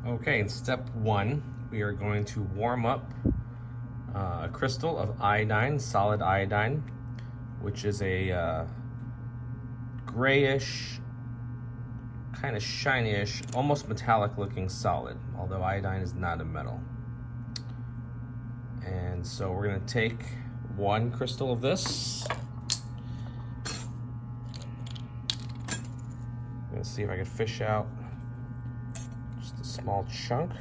Okay, in step one, we are going to warm up a crystal of iodine, solid iodine, which is a grayish, kind of shiny-ish, almost metallic looking solid, although iodine is not a metal. And so we're going to take one crystal of this. I'm going to see if I can fish out just a small chunk.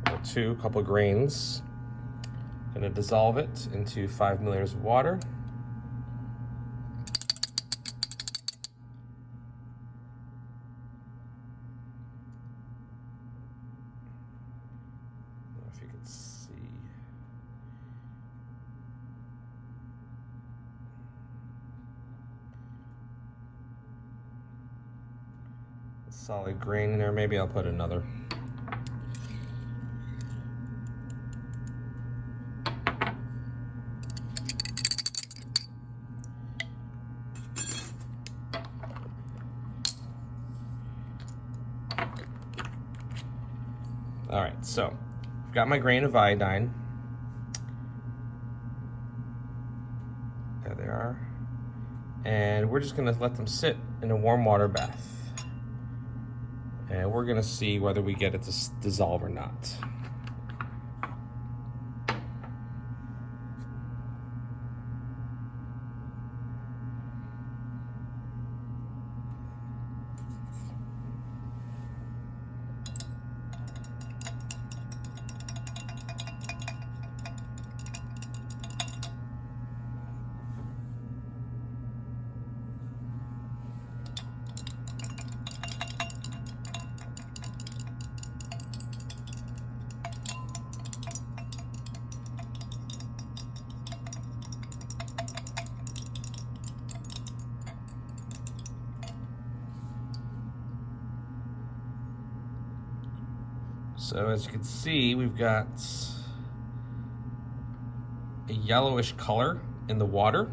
Or two, a couple of grains. I'm going to dissolve it into 5 milliliters of water. I don't know if you can see. A solid grain in there. Maybe I'll put another. All right, so I've got my grain of iodine. There they are. And we're just gonna let them sit in a warm water bath. And we're gonna see whether we get it to dissolve or not. So as you can see, we've got a yellowish color in the water.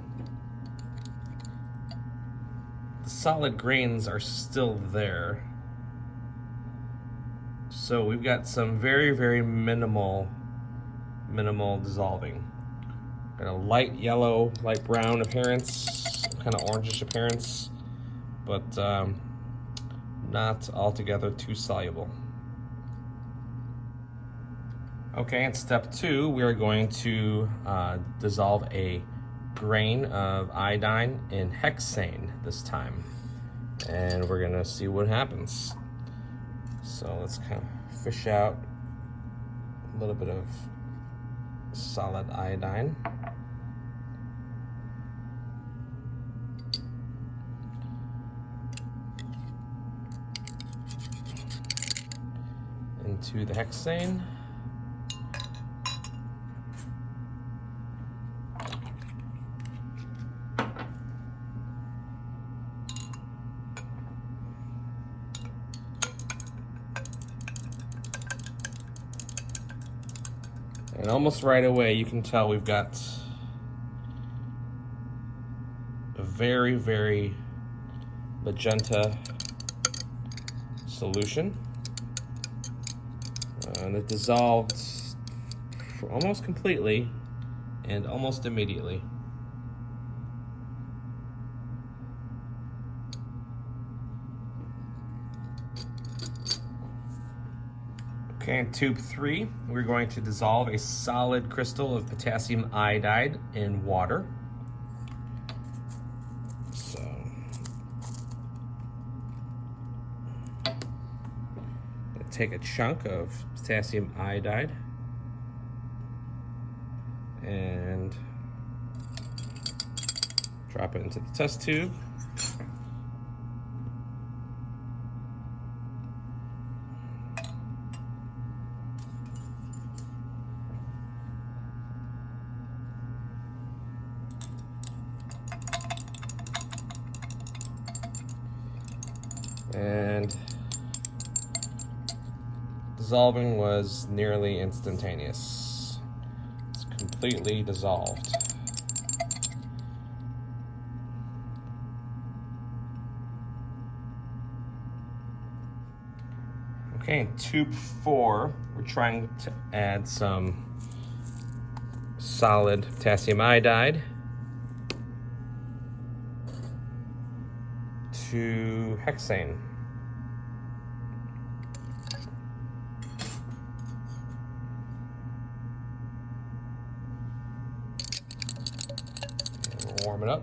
The solid grains are still there. So we've got some very, very minimal dissolving. Got a light yellow, light brown appearance, kind of orangish appearance, but not altogether too soluble. Okay, in step two, we are going to dissolve a grain of iodine in hexane this time. And we're gonna see what happens. So let's kind of fish out a little bit of solid iodine. Into the hexane. And almost right away, you can tell we've got a very, very magenta solution. And it dissolved almost completely and almost immediately. Okay, in tube 3, we're going to dissolve a solid crystal of potassium iodide in water. So, take a chunk of potassium iodide and drop it into the test tube. And dissolving was nearly instantaneous. It's completely dissolved. Okay, in tube 4, we're trying to add some solid potassium iodide to hexane. And we'll warm it up.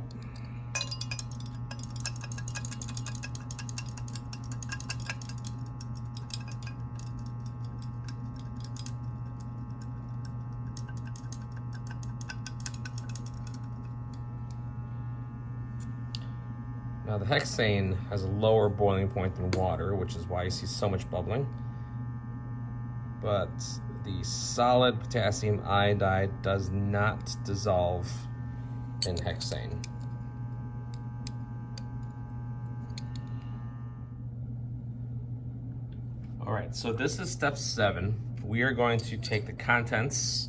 Now the hexane has a lower boiling point than water, which is why you see so much bubbling. But the solid potassium iodide does not dissolve in hexane. All right, so this is step 7. We are going to take the contents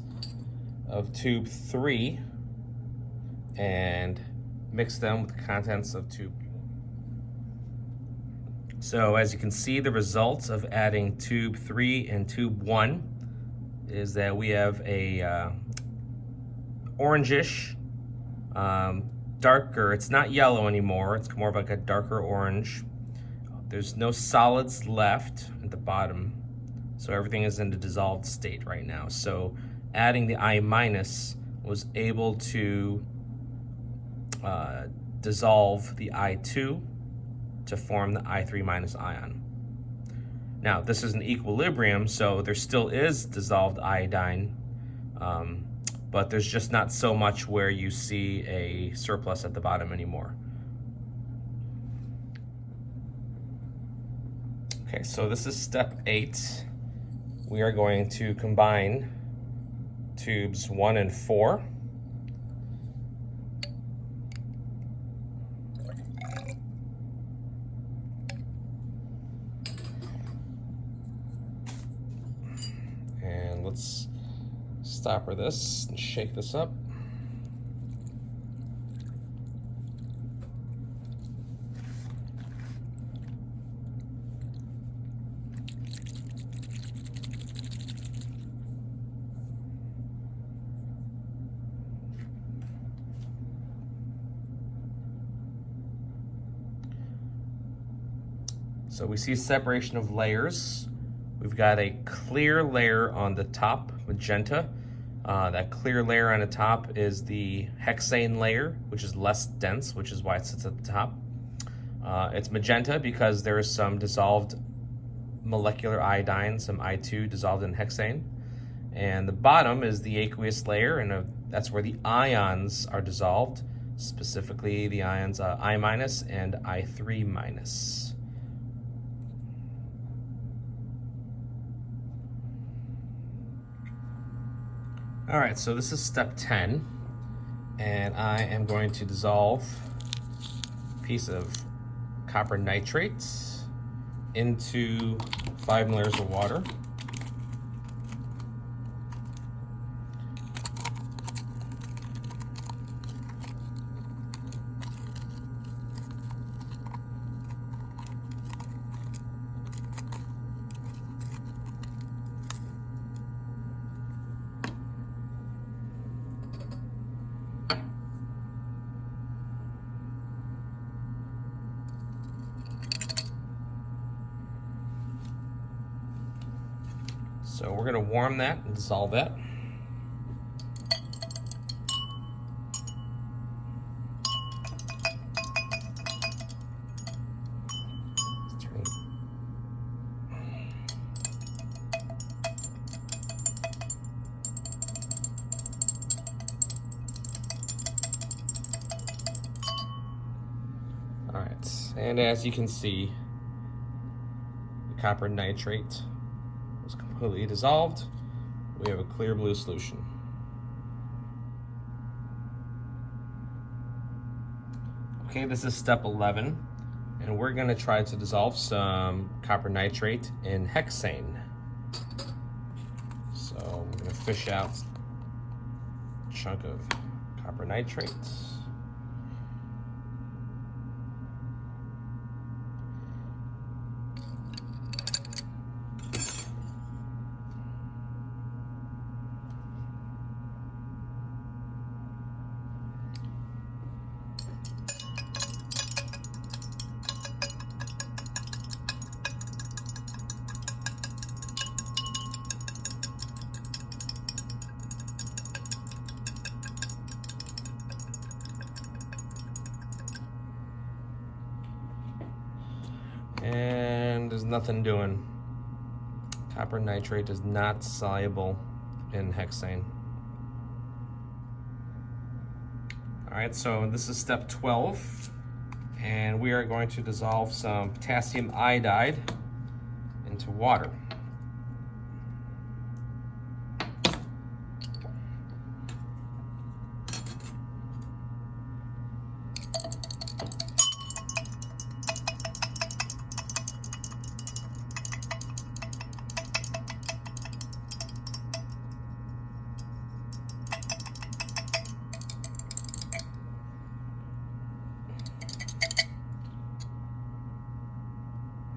of tube 3 and mix them with the contents of tube. So as you can see, the results of adding tube 3 and tube 1 is that we have a orangish, darker, it's not yellow anymore, it's more of like a darker orange. There's no solids left at the bottom, so everything is in the dissolved state right now. So adding the I- was able to dissolve the I2 to form the I3- ion. Now, this is an equilibrium, so there still is dissolved iodine, but there's just not so much where you see a surplus at the bottom anymore. Okay, so this is step 8. We are going to combine tubes 1 and 4. And let's stopper this and shake this up. So we see separation of layers. We've got a clear layer on the top, magenta. That clear layer on the top is the hexane layer, which is less dense, which is why it sits at the top. It's magenta because there is some dissolved molecular iodine, some I2 dissolved in hexane. And the bottom is the aqueous layer, and that's where the ions are dissolved, specifically the ions I- and I3-. All right, so this is step 10, and I am going to dissolve a piece of copper nitrate into 5 milliliters of water. So we're going to warm that and dissolve that. All right, and as you can see, the copper nitrate is completely dissolved. We have a clear blue solution. Okay, this is step 11, and we're going to try to dissolve some copper nitrate in hexane. So I'm going to fish out a chunk of copper nitrate. And there's nothing doing. Copper nitrate is not soluble in hexane. All right, so this is step 12, and we are going to dissolve some potassium iodide into water.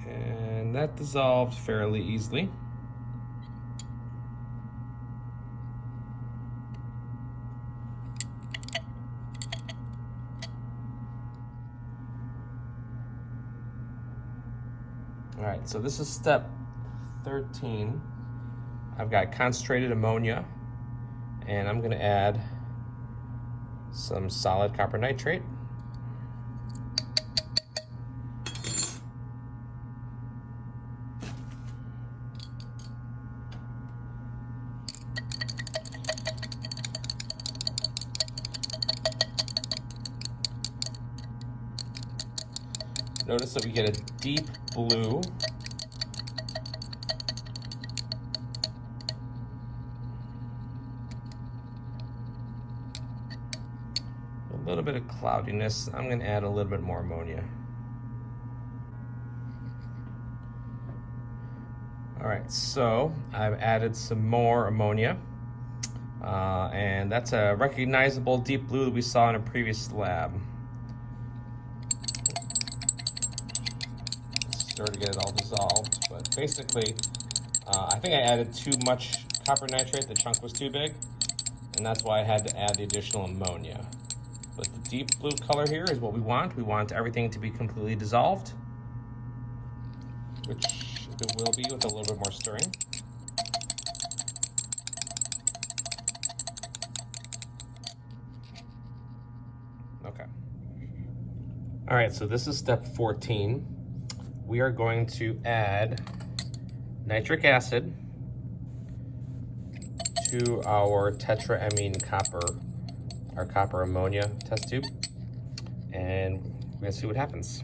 And that dissolved fairly easily. All right, so this is step 13. I've got concentrated ammonia, and I'm gonna add some solid copper nitrate. Notice that we get a deep blue. A little bit of cloudiness. I'm going to add a little bit more ammonia. All right, so I've added some more ammonia. And that's a recognizable deep blue that we saw in a previous lab. Stir to get it all dissolved, but basically I think I added too much copper nitrate. The chunk was too big, and that's why I had to add the additional ammonia. But the deep blue color here is what we want. We want everything to be completely dissolved, which it will be with a little bit more stirring. Okay. All right, so this is step 14. We are going to add nitric acid to our tetraamine copper, our copper ammonia test tube, and we're gonna see what happens.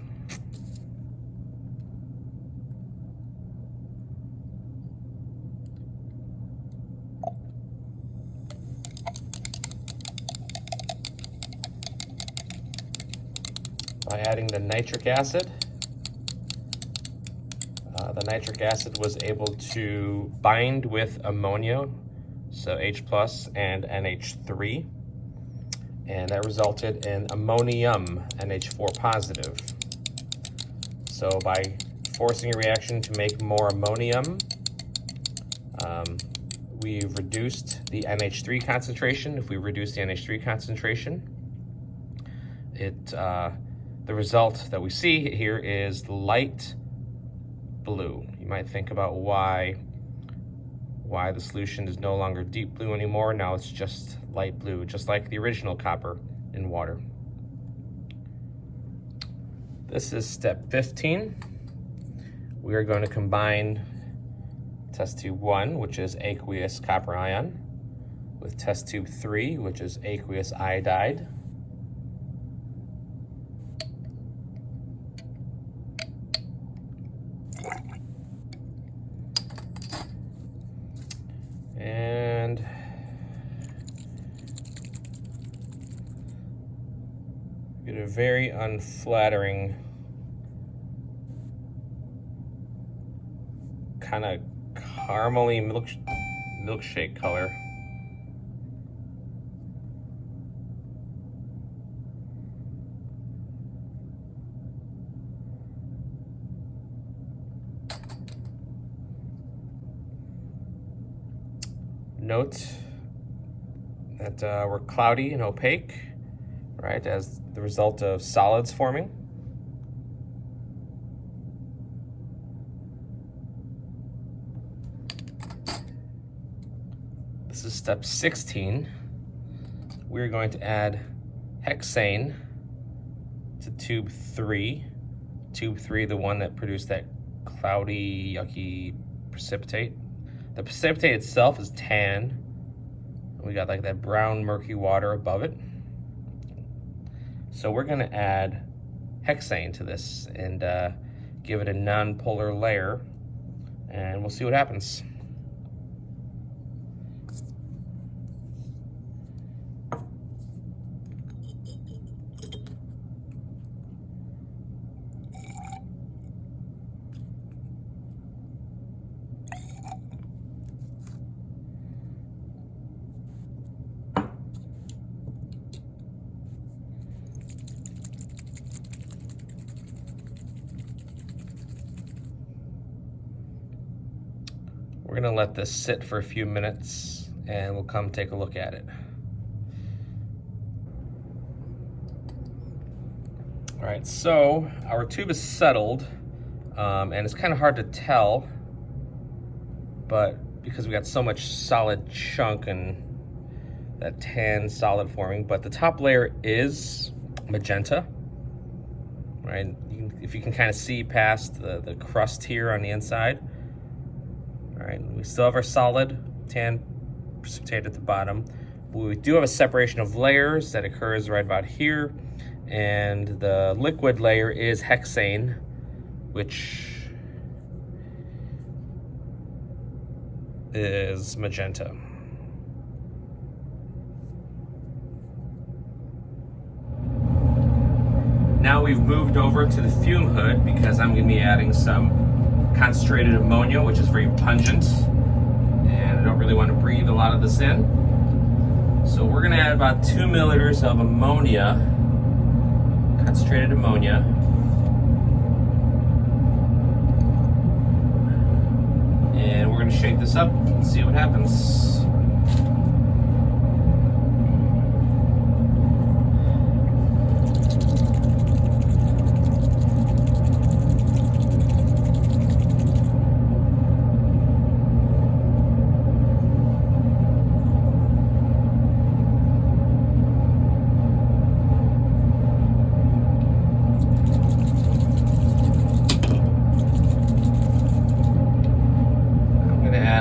By adding the nitric acid, the nitric acid was able to bind with ammonia, so H plus and NH3, and that resulted in ammonium, NH4 positive. So by forcing a reaction to make more ammonium, we've reduced the NH3 concentration. If we reduce the NH3 concentration, the result that we see here is light blue. You might think about why the solution is no longer deep blue anymore. Now it's just light blue, just like the original copper in water. This is step 15. We are going to combine test tube 1, which is aqueous copper ion, with test tube 3, which is aqueous iodide. And get a very unflattering kind of caramely milkshake color. Note that we're cloudy and opaque, right, as the result of solids forming. This is step 16. We're going to add hexane to tube 3 Tube 3, the one that produced that cloudy, yucky precipitate. The precipitate itself is tan. We got like that brown murky water above it. So we're gonna add hexane to this and give it a non-polar layer, and we'll see what happens. We're gonna let this sit for a few minutes and we'll come take a look at it. All right, so our tube is settled, and it's kind of hard to tell, but because we got so much solid chunk and that tan solid forming, but the top layer is magenta, right? If you can kind of see past the crust here on the inside. All right, we still have our solid tan precipitate at the bottom. We do have a separation of layers that occurs right about here, and the liquid layer is hexane, which is magenta. Now we've moved over to the fume hood because I'm going to be adding some concentrated ammonia, which is very pungent, and I don't really want to breathe a lot of this in. So we're going to add about 2 milliliters of ammonia, concentrated ammonia. And we're going to shake this up and see what happens.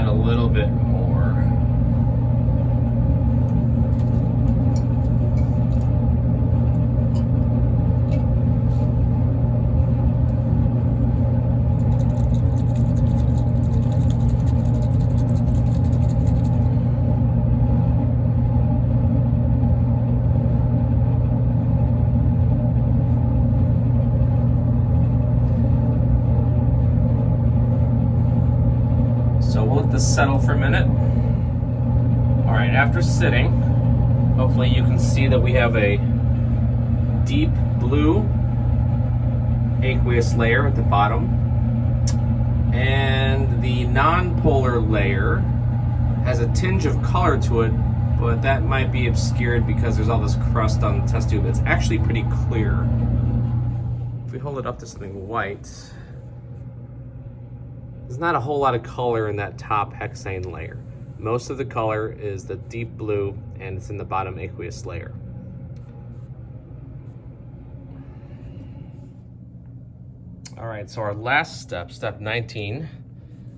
A little bit more. So we'll let this settle for a minute. All right, after sitting, hopefully you can see that we have a deep blue aqueous layer at the bottom. And the non-polar layer has a tinge of color to it, but that might be obscured because there's all this crust on the test tube. It's actually pretty clear. If we hold it up to something white, there's not a whole lot of color in that top hexane layer. Most of the color is the deep blue, and it's in the bottom aqueous layer. All right, so our last step, step 19,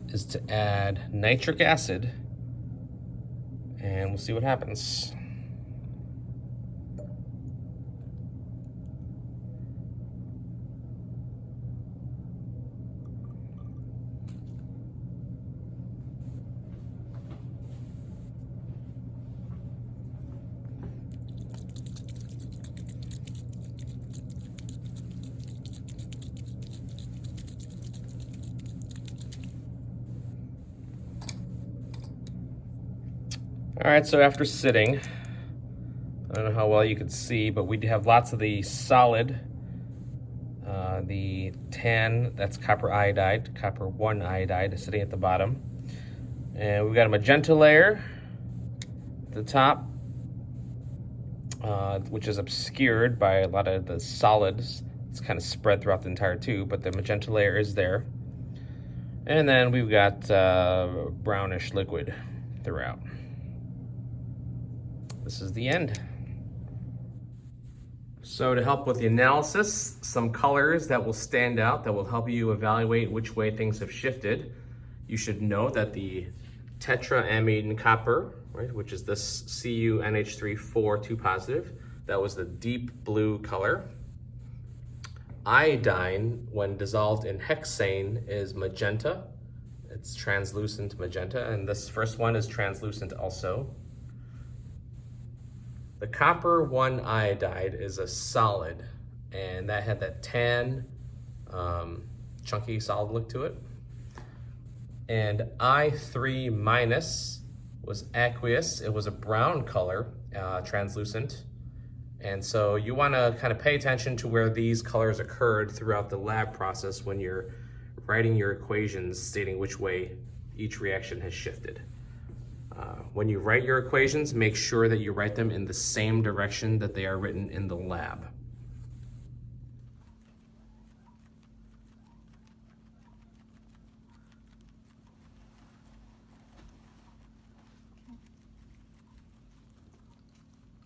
is to add nitric acid, and we'll see what happens. All right, so after sitting, I don't know how well you can see, but we do have lots of the solid, the tan, that's copper iodide, copper 1 iodide sitting at the bottom. And we've got a magenta layer at the top, which is obscured by a lot of the solids. It's kind of spread throughout the entire tube, but the magenta layer is there. And then we've got brownish liquid throughout. This is the end. So to help with the analysis, some colors that will stand out that will help you evaluate which way things have shifted. You should know that the tetraamine copper, right, which is this CuNH3 2 positive, that was the deep blue color. Iodine, when dissolved in hexane, is magenta. It's translucent magenta, and this first one is translucent also. The copper 1 iodide is a solid, and that had that tan, chunky solid look to it. And I3 minus was aqueous. It was a brown color, translucent. And so you want to kind of pay attention to where these colors occurred throughout the lab process when you're writing your equations stating which way each reaction has shifted. When you write your equations, make sure that you write them in the same direction that they are written in the lab.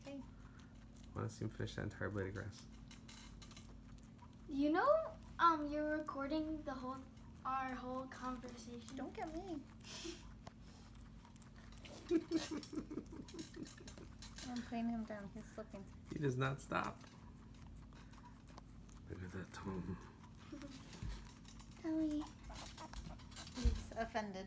Okay. Want to see him finish that entire blade of grass? You know, you're recording our whole conversation. Don't get me. I'm putting him down. He's slipping. He does not stop. Look at that tongue. Ellie. He's offended.